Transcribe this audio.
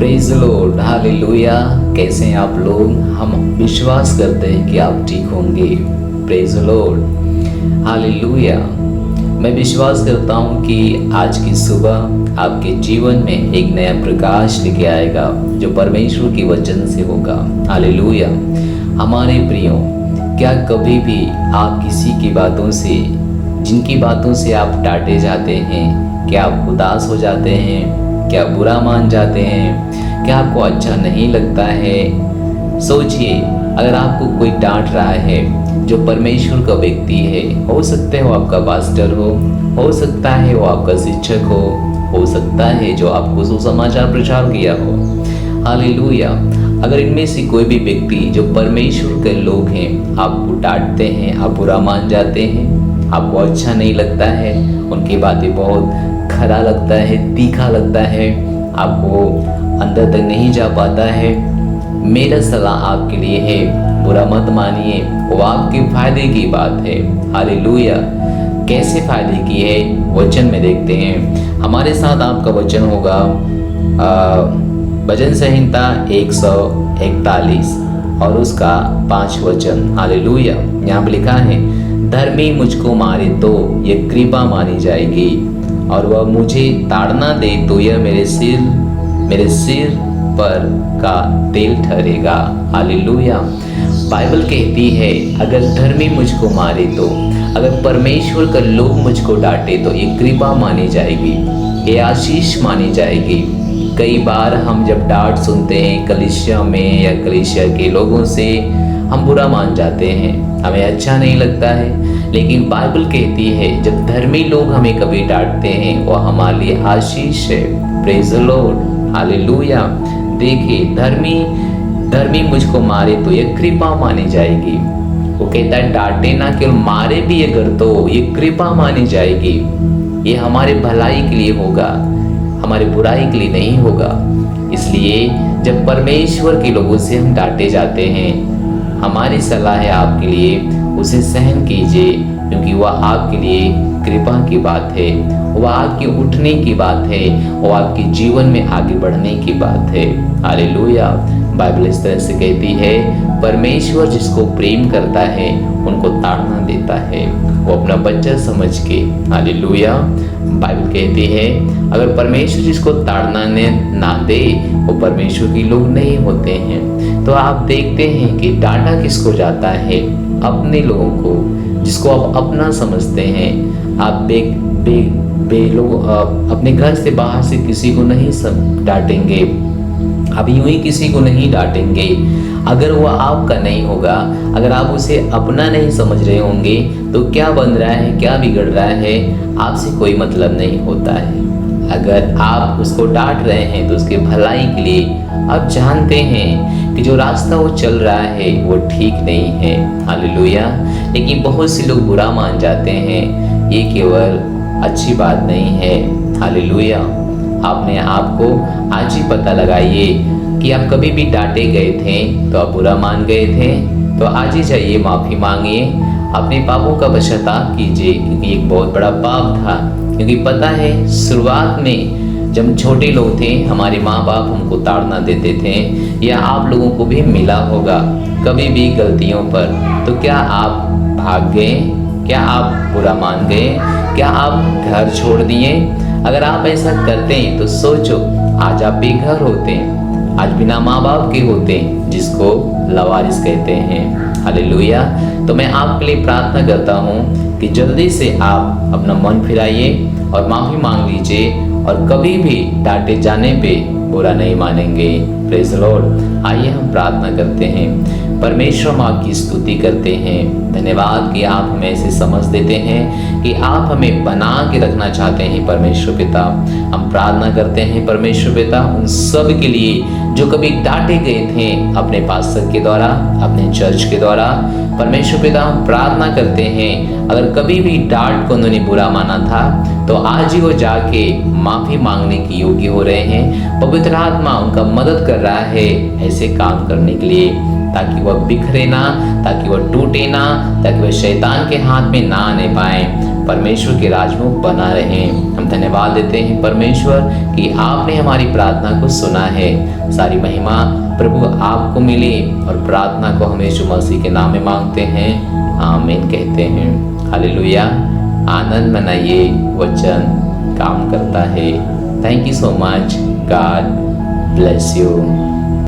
Praise Lord, hallelujah. कैसे हैं आप लोग? हम विश्वास करते हैं कि आप ठीक होंगे। Praise Lord, hallelujah. मैं विश्वास करता हूं कि आज की सुबह आपके जीवन में एक नया प्रकाश लेके आएगा जो परमेश्वर के वचन से होगा। हालेलुया। हमारे प्रियो, क्या कभी भी आप किसी की बातों से, जिनकी बातों से आप डांटे जाते हैं, क्या आप उदास हो जाते हैं? क्या बुरा मान जाते हैं? क्या आपको अच्छा नहीं लगता है? सोचिए, अगर आपको कोई डांट रहा है जो परमेश्वर का व्यक्ति है, हो सकता है वो आपका पास्टर हो सकता है वो आपका शिक्षक हो सकता है जो आपको सुसमाचार प्रचार किया हो। हालेलुया। अगर इनमें से कोई भी व्यक्ति जो परमेश्वर के लोग हैं आपको डांटते हैं, आप बुरा मान जाते हैं, आपको अच्छा नहीं लगता है, उनकी बातें बहुत खरा लगता है, तीखा लगता है, आपको अंदर तक नहीं जा पाता है, मेरा सलाह आपके लिए है, बुरा मत मानिए, वो आपके फायदे की बात है। हालेलुया। कैसे फायदे की है वचन में देखते हैं। हमारे साथ आपका वचन होगा भजन संहिता 141 और उसका 5 वचन। हालेलुया। यहाँ पर लिखा है, धर्मी मुझको मारे तो ये कृपा मानी जाएगी, और वह मुझे ताड़ना दे तो यह मेरे सिर पर का तेल ठहरेगा। हालेलुया। बाइबल कहती है, अगर धर्मी मुझको मारे तो, अगर परमेश्वर का लोग मुझको डांटे तो ये कृपा मानी जाएगी, ये आशीष मानी जाएगी। कई बार हम जब डांट सुनते हैं कलीसिया में या कलीसिया के लोगों से, हम बुरा मान जाते हैं, हमें अच्छा नहीं लगता है। लेकिन बाइबल कहती है, जब धर्मी लोग हमें कभी डांटते हैं वो हमारे लिए आशीष है। Praise the Lord, hallelujah. देखिए, धर्मी मुझको मारे तो ये कृपा मानी जाएगी। वो कहता है, डांटे ना, केवल मारे भी अगर तो ये कृपा मानी जाएगी। ये हमारे भलाई के लिए होगा, हमारे बुराई के लिए नहीं होगा। इसलिए जब परमेश्वर के लोगों से हम डांटे जाते हैं, हमारी सलाह है आपके लिए, उसे सहन कीजिए, क्योंकि वह आपके लिए कृपा की बात है, वह आपके उठने की बात है, वह आपके जीवन में आगे बढ़ने की बात है। हालेलुया। बाइबल इस तरह से कहती है, परमेश्वर जिसको प्रेम करता है उनको ताड़ना देता है, वो अपना बच्चा समझ के। हालेलुया। बाइबल कहती है, अगर परमेश्वर जिसको ताड़ना ना दे वो परमेश्वर के लोग नहीं होते हैं। तो आप देखते हैं कि डांटा किसको जाता है? अपने लोगों को, जिसको आप अपना समझते हैं। आप लोग अपने घर से बाहर से किसी को नहीं डांटेंगे, आप यूं ही किसी को नहीं डांटेंगे अगर वो आपका नहीं होगा। अगर आप उसे अपना नहीं समझ रहे होंगे तो क्या बन रहा है, क्या बिगड़ रहा है, आपसे कोई मतलब नहीं होता है। अगर आप उसको डांट रहे हैं तो उसके भलाई के लिए आप जानते हैं कि जो रास्ता वो चल रहा है वो ठीक नहीं है। हालेलुया। लेकिन बहुत से लोग बुरा मान जाते हैं, ये केवल अच्छी बात नहीं है। हालेलुया। आपने आपको आज ही पता लगाइए कि आप कभी भी डांटे गए थे तो आप बुरा मान गए थे, तो आज ही जाइए, माफ़ी मांगिए, अपने पापों का पश्चाताप कीजिए, क्योंकि एक बहुत बड़ा पाप था। क्योंकि पता है, शुरुआत में जब हम छोटे लोग थे, हमारे माँ बाप हमको ताड़ना देते थे, या आप लोगों को भी मिला होगा कभी भी गलतियों पर, तो क्या आप भाग गए? क्या आप बुरा मान गए? क्या आप घर छोड़ दिए? अगर आप ऐसा करते हैं तो सोचो, आज आप बेघर होते, आज बिना माँ बाप के होते, जिसको लवारिस कहते हैं। हालेलुया। तो मैं आपके लिए प्रार्थना करता हूँ कि जल्दी से आप अपना मन फिराइए और माफ़ी मांग लीजिए, और कभी भी डांटे जाने पे बुरा नहीं मानेंगे। Praise the Lord. आइए हम प्रार्थना करते हैं। परमेश्वर, हम आपकी स्तुति करते हैं, धन्यवाद कि आप हमें ऐसे समझ देते हैं कि आप हमें बना के रखना चाहते हैं। परमेश्वर पिता, हम प्रार्थना करते हैं परमेश्वर पिता, उन सब के लिए जो कभी डांटे गए थे अपने पास्टर के द्वारा, अपने चर्च के द्वारा। परमेश्वर पिता, हम प्रार्थना करते हैं, अगर कभी भी डांट को उन्होंने बुरा माना था तो आज ही वो जाके माफ़ी मांगने की योग्य हो रहे हैं। पवित्र आत्मा उनका मदद कर रहा है ऐसे काम करने के लिए, ताकि वह बिखरे ना, ताकि वह टूटे ना, ताकि वह शैतान के हाथ में ना आने पाए। परमेश्वर के राजमुख बना रहें। हम धन्यवाद देते हैं परमेश्वर कि आपने हमारी प्रार्थना को सुना है। सारी महिमा प्रभु आपको मिले और प्रार्थना को हम यीशु मसीह के नाम में मांगते हैं, आमीन कहते हैं। हालेलुया। आनंद मनाइए, वचन काम करता है। Thank you so much. God bless you.